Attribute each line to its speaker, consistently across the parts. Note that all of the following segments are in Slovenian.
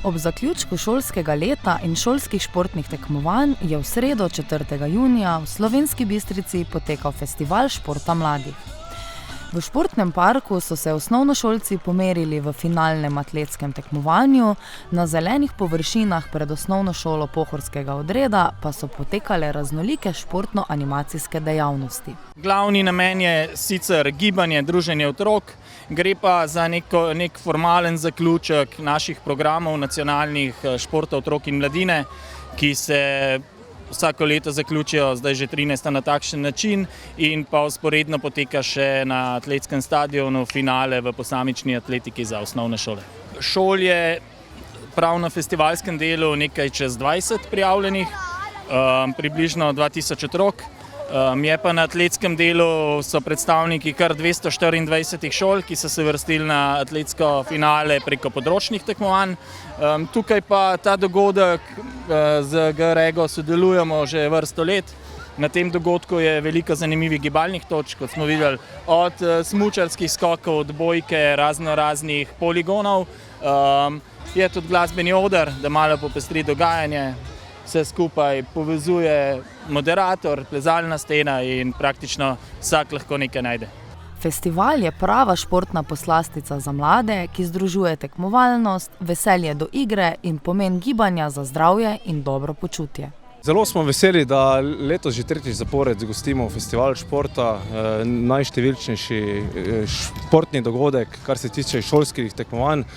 Speaker 1: Ob zaključku šolskega leta in šolskih športnih tekmovanj je v sredo 4. junija v Slovenski Bistrici potekal Festival športa mladih. V športnem parku so se osnovnošolci pomerili v finalnem atletskem tekmovanju, na zelenih površinah pred osnovno šolo Pohorskega odreda pa so potekale raznolike športno-animacijske dejavnosti.
Speaker 2: Glavni namen je sicer gibanje, druženje otrok, gre pa za nek formalen zaključek naših programov nacionalnih športa otrok in mladine, ki se vsako leto zaključijo, zdaj že 13. na takšen način in pa vzporedno poteka še na atletskem stadionu finale v posamični atletiki za osnovne šole. Šol je prav na festivalskem delu nekaj čez 20 prijavljenih, približno 2000 otrok. Je pa na atletskem delu so predstavniki kar 224 šol, ki so se vrstili na atletsko finale preko področnih tekmovanj. Tukaj pa ta dogodek z GREGO sodelujemo že vrsto let. Na tem dogodku je veliko zanimivih gibalnih točk, kot smo videli, od smučarskih skokov, odbojke, raznih poligonov. Je tudi glasbeni oder, da malo popestri dogajanje. Vse skupaj povezuje moderator, plezalna stena in praktično vsak lahko nekaj najde.
Speaker 1: Festival je prava športna poslastica za mlade, ki združuje tekmovalnost, veselje do igre in pomen gibanja za zdravje in dobro počutje.
Speaker 3: Zelo smo veseli, da letos že tretjič zapored gostimo Festival športa, najštevilčnejši športni dogodek, kar se tiče šolskih tekmovanj.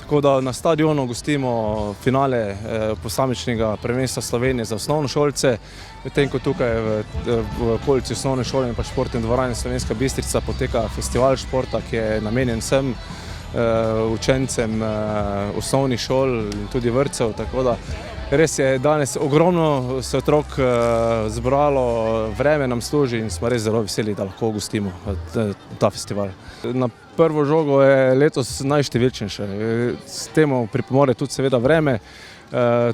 Speaker 3: Tako da na stadionu gostimo finale posamičnega prvenstva Slovenije za osnovnošolce, medtem ko tukaj v okolici osnovne šole in pa športne dvorane Slovenska Bistrica poteka Festival športa, ki je namenjen vsem učencem osnovnih šol in tudi vrtcev. Tako da res je danes ogromno se otrok zbralo, vreme nam služi in smo res zelo veseli, da lahko gostimo ta festival. Na prvo žogo je letos najštevilčnejše, s temu pripomore tudi seveda vreme.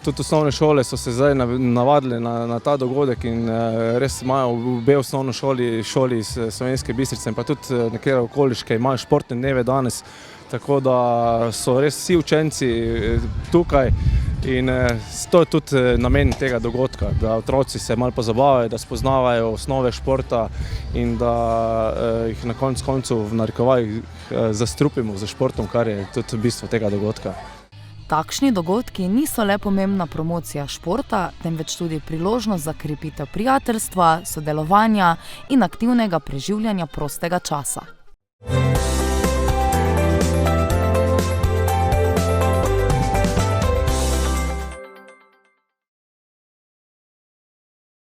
Speaker 3: Tudi osnovne šole so se zdaj navadile na ta dogodek in res imajo obe osnovne šoli iz Slovenske Bistrice in pa tudi nekatere okoliške imajo športne dneve danes, tako da so res vsi učenci tukaj in to je tudi namen tega dogodka, da otroci se malo pozabavajo, da spoznavajo osnove športa in da jih na koncu v narekovajih zastrupimo za športom, kar je tudi bistvo tega dogodka.
Speaker 1: Takšni dogodki niso le pomembna promocija športa, temveč tudi priložnost za krepitev prijateljstva, sodelovanja in aktivnega preživljanja prostega časa.